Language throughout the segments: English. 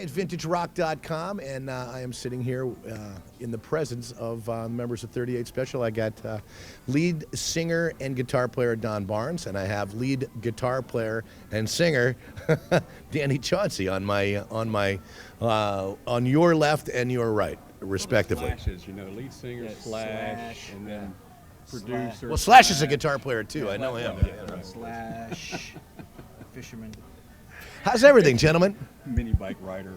It's VintageRock.com, and I am sitting here in the presence of members of 38 Special. I got lead singer and guitar player Don Barnes, and I have lead guitar player and singer Danny Chauncey on your left and your right, respectively. Slashes, lead singer, Slash, and then producer. Well, Slash is a guitar player too. I know him. Slash, fisherman. How's everything, gentlemen? Mini bike rider.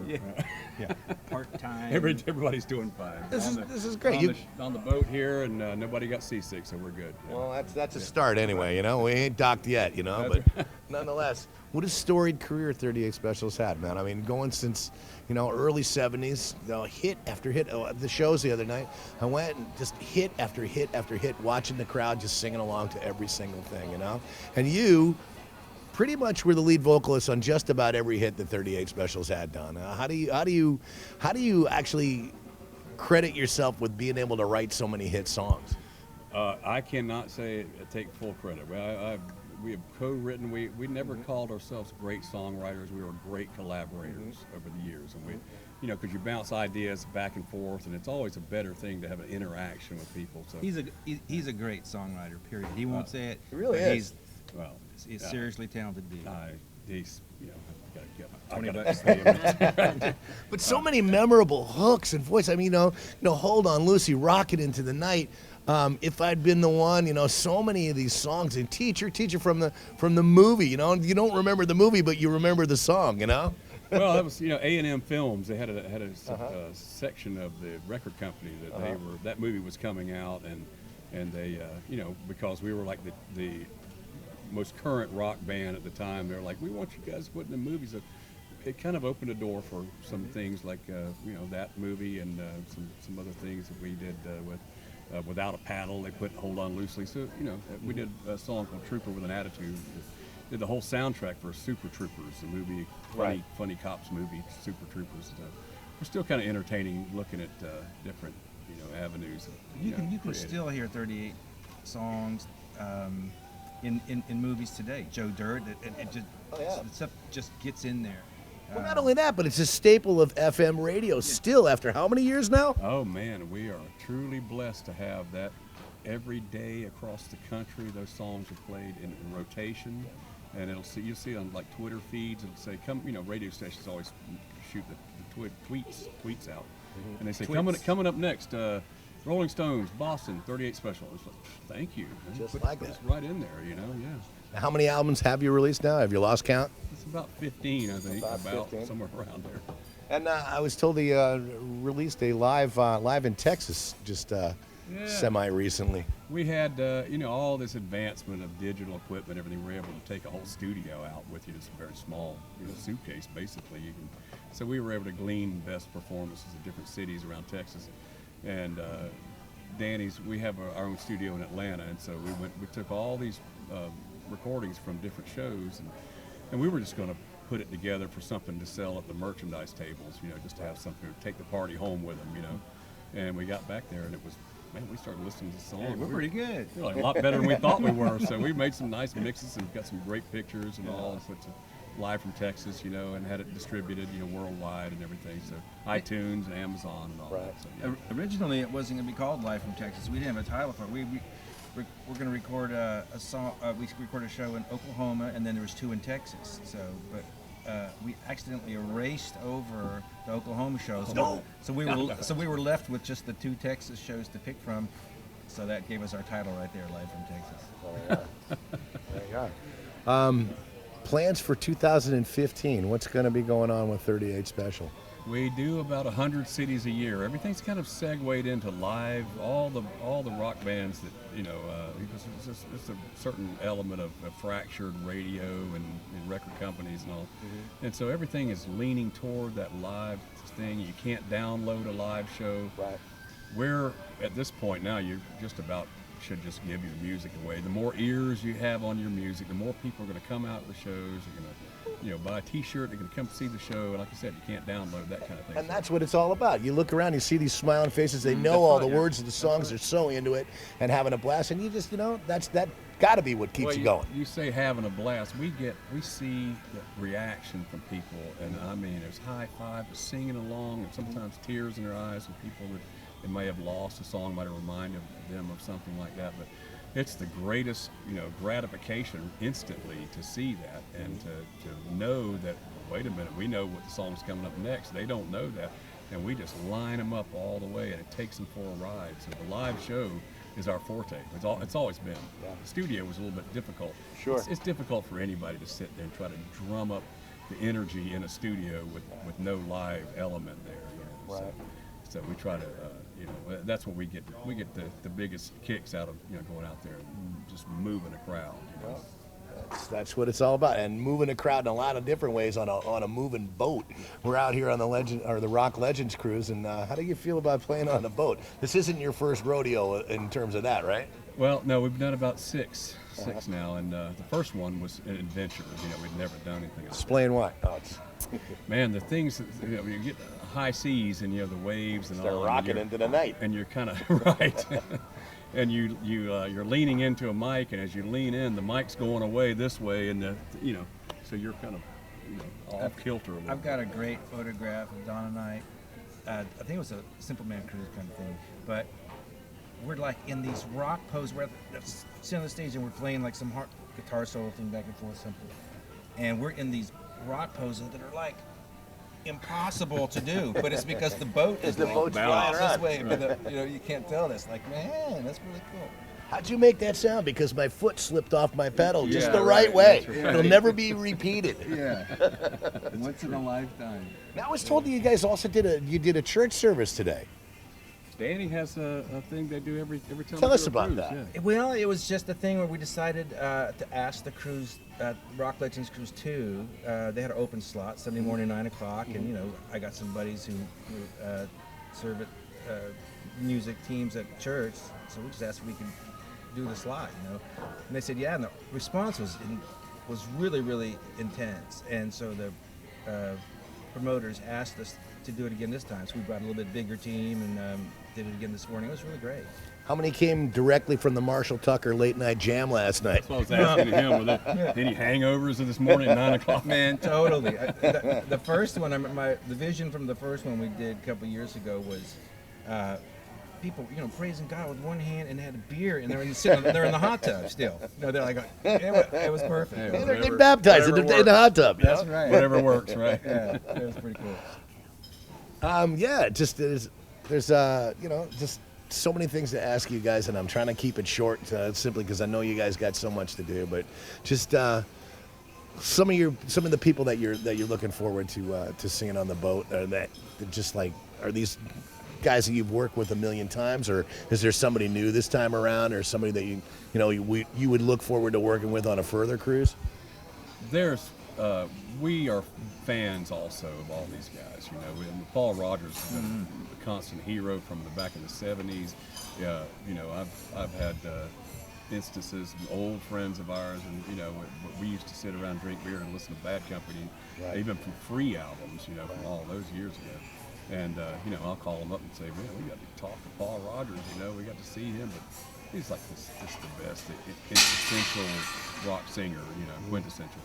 Yeah. Part-time. Everybody's doing fine. This is great. On the boat here, and nobody got seasick, so we're good. Well, that's a start anyway. We ain't docked yet, but nonetheless, what a storied career 38 Specials had, man. I mean, going since early 70s, hit after hit. The shows the other night, I went and just hit after hit after hit, watching the crowd just singing along to every single thing, And you pretty much were the lead vocalist on just about every hit that 38 Specials had, Don. How do you actually credit yourself with being able to write so many hit songs? I cannot take full credit. We have co-written. We never called ourselves great songwriters. We were great collaborators over the years, and because you bounce ideas back and forth, and it's always a better thing to have an interaction with people. So he's a great songwriter. Period. He won't say it. He really is. He's seriously talented dude. He's But so many memorable hooks and voice. I mean, Hold On Lucy, Rocket Into the Night. If I'd Been the One, so many of these songs. And Teacher from the movie. You don't remember the movie, but you remember the song. Well, that was A&M Films. They had a section of the record company that that movie was coming out, and they because we were like the most current rock band at the time, they're like, we want you guys to put in the movies. It kind of opened a door for some things like that movie and some other things that we did with Without a Paddle. They put Hold On Loosely. So we did a song called Trooper with an Attitude. Did the whole soundtrack for Super Troopers, the movie, funny cops movie, Super Troopers. We're still kind of entertaining, looking at different avenues. You can still hear 38 songs in movies today. Joe Dirt, it just gets in there. Well, not only that, but it's a staple of FM radio still after how many years now? Oh man, we are truly blessed to have that every day across the country. Those songs are played in rotation, and you'll see on like Twitter feeds, it'll say radio stations always shoot the tweets out, and they say coming up next. Rolling Stones, Boston, 38 Special. It's like, thank you. Just like that. It's right in there, yeah. Now, how many albums have you released now? Have you lost count? It's about 15, I think, about 15. Somewhere around there. And I was told they released a live in Texas just semi-recently. We had, all this advancement of digital equipment, everything. We were able to take a whole studio out with you. It's a very small suitcase, basically. So we were able to glean best performances in different cities around Texas. And Danny's, we have our own studio in Atlanta, and so we took all these recordings from different shows, and we were just going to put it together for something to sell at the merchandise tables, just to have something to take the party home with them, And we got back there, and it was, man, we started listening to the songs. Hey, we're pretty good. A lot better than we thought we were. So we made some nice mixes and got some great pictures and all, and put some live from Texas, and had it distributed, worldwide and everything. So iTunes and Amazon and all that. So, Originally, it wasn't going to be called Live from Texas. We didn't have a title for it. We're going to record a song. We recorded a show in Oklahoma, and then there was 2 in Texas. So, but we accidentally erased over the Oklahoma shows. So we were left with just the 2 Texas shows to pick from. So that gave us our title right there, Live from Texas. Oh, yeah. There you go. Plans for 2015. What's going to be going on with 38 Special? We do about 100 cities a year. Everything's kind of segued into live. All the rock bands that because it's a certain element of fractured radio and record companies and all, and so everything is leaning toward that live thing. You can't download a live show. Right. We're at this point now. You just about should just give your music away. The more ears you have on your music, the more people are going to come out to the shows. They're going buy a T-shirt. They can come see the show. And like I said, you can't download that kind of thing. And that's what it's all about. You look around, you see these smiling faces. They know all the words of the songs. They're so into it and having a blast. And you just, that got to be what keeps you going. You say having a blast. We see the reaction from people, and I mean, there's high five, singing along, and sometimes tears in their eyes, and people that they may have lost a song might have reminded them of something like that. But it's the greatest, gratification instantly to see that and to know that, wait a minute, we know what the song's coming up next. They don't know that, and we just line them up all the way, and it takes them for a ride. So the live show is our forte. It's always been. Yeah. The studio was a little bit difficult. Sure. It's difficult for anybody to sit there and try to drum up the energy in a studio with no live element there. Right. So we try to, that's what we get. We get the biggest kicks out of going out there and just moving a crowd. That's what it's all about, and moving a crowd in a lot of different ways on a moving boat. We're out here on the Rock Legends cruise, and how do you feel about playing on a boat? This isn't your first rodeo in terms of that, right? Well, no, we've done about six now, and the first one was an adventure. We'd never done anything else. Explain why. Man, the things when you get high seas and the waves and They're all, rocking into the night, and you're kind of right. And you're leaning into a mic, and as you lean in, the mic's going away this way, and so you're kind of off kilter a little I've got a great photograph of Don and I. I think it was a Simple Man Cruise kind of thing, but we're like in these rock poses. We're sitting on the stage and we're playing like some hard guitar solo thing back and forth, simple. And we're in these rock poses that are like impossible to do, but it's because the boat is boat's flying this around. way, but you can't tell this. Like, man, that's really cool. How'd you make that sound? Because my foot slipped off my pedal just Yeah, the right right, way. that's right. It'll never be repeated. Yeah. Once in a lifetime. Now I was told that you guys also did a church service today. Danny has a thing they do every time. Tell we us do a about cruise, that. yeah. Well, it was just a thing where we decided to ask the cruise, Rock Legends Cruise 2. They had an open slot Sunday morning, 9 o'clock, and I got some buddies who serve at music teams at church, so we just asked if we could do the slot, and they said yeah, and the response was really, really intense, and so the promoters asked us to do it again this time, so we brought a little bit bigger team and did it again this morning. It was really great. How many came directly from the Marshall Tucker late night jam last night? That's what I was asking him. Were there any hangovers this morning at 9 o'clock? Man, totally. The first one, the vision from the first one we did a couple years ago was people, praising God with one hand and had a beer, and they're in the hot tub still. They're like, it was perfect. Yeah, They're whatever- getting baptized in whatever the hot tub. That's right. Whatever works, right? Yeah, it was pretty cool. Just there's just so many things to ask you guys, and I'm trying to keep it short simply because I know you guys got so much to do. But just some of the people that you're looking forward to seeing on the boat, that just like, are these guys that you've worked with a million times, or is there somebody new this time around, or somebody that you would look forward to working with on a further cruise? We are fans also of all these guys. Paul Rogers has been a constant hero from back in the '70s. I've had instances, old friends of ours, and we used to sit around, drink beer, and listen to Bad Company, Right. even from free albums, from all those years ago. And I'll call them up and say, man, we got to talk to Paul Rogers. We got to see him, but he's like just the best, quintessential rock singer. Quintessential.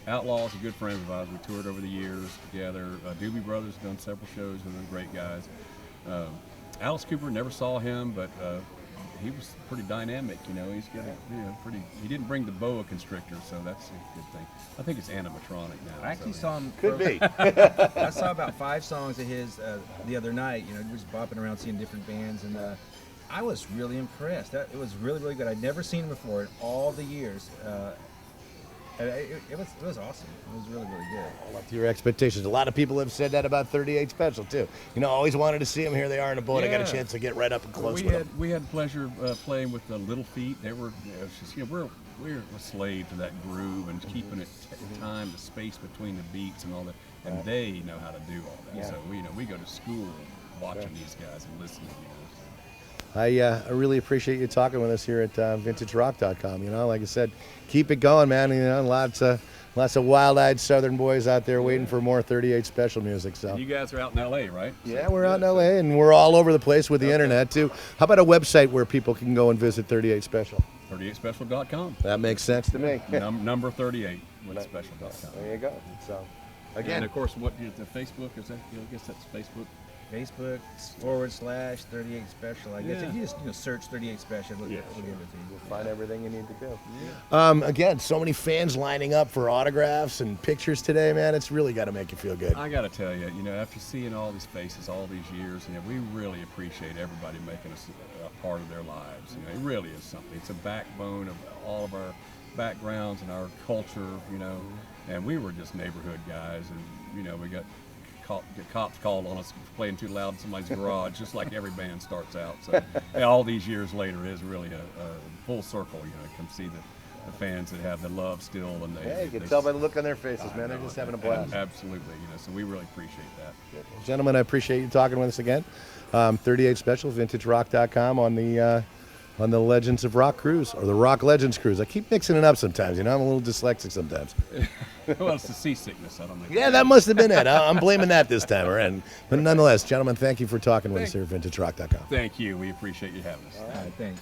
Outlaw's a good friend of ours. We toured over the years together. Doobie Brothers done several shows with them, great guys. Alice Cooper, never saw him, but he was pretty dynamic. He's got he didn't bring the boa constrictor, so that's a good thing. I think it's animatronic now. I actually so, saw him. Could be. I saw about 5 songs of his the other night. He was bopping around seeing different bands, and I was really impressed. It was really, really good. I'd never seen him before in all the years. It was awesome. It was really, really good. Up to your expectations. A lot of people have said that about 38 Special too. Always wanted to see them. Here they are in a boat. I got a Yeah. chance to get right up and close we with had them. we had pleasure playing with the Little Feet. They were it's just, we're a slave to that groove and keeping it time, the space between the beats and all that. And they know how to do all that. Yeah. So we go to school watching these guys and listening. I really appreciate you talking with us here at VintageRock.com. You know, like I said, keep it going, man. You know, lots of wild-eyed Southern boys out there waiting for more 38 Special music. So. You guys are out in L.A., right? Yeah, we're out in LA, and we're all over the place with the internet too. How about a website where people can go and visit 38 Special? 38special.com. That makes sense to me. Number 38 with special.com. There you go. So, And again, of course, what is the Facebook? Is that? I guess that's Facebook. Facebook/38 Special. I guess Yeah. if you just search 38 Special, we'll Yeah, give it to you. you'll find everything you need to do. Yeah. Again, so many fans lining up for autographs and pictures today, man. It's really got to make you feel good. I got to tell you, after seeing all these faces all these years, we really appreciate everybody making us a part of their lives. It really is something. It's a backbone of all of our backgrounds and our culture, and we were just neighborhood guys, and, we got cops called on us for playing too loud in somebody's garage, just like every band starts out. So all these years later is really a full circle, come see the fans that have the love still. And Hey, you can tell by the look on their faces, man. They're just having a blast. Absolutely, so we really appreciate that. Gentlemen, I appreciate you talking with us again. 38 Special, VintageRock.com on the Legends of Rock cruise, or the Rock Legends cruise. I keep mixing it up sometimes. I'm a little dyslexic sometimes. Well, it's the seasickness. I don't think. Yeah, that must have been it. I'm blaming that this time around. But nonetheless, gentlemen, thank you for talking with us here at VintageRock.com. Thank you. We appreciate you having us. All right, thanks.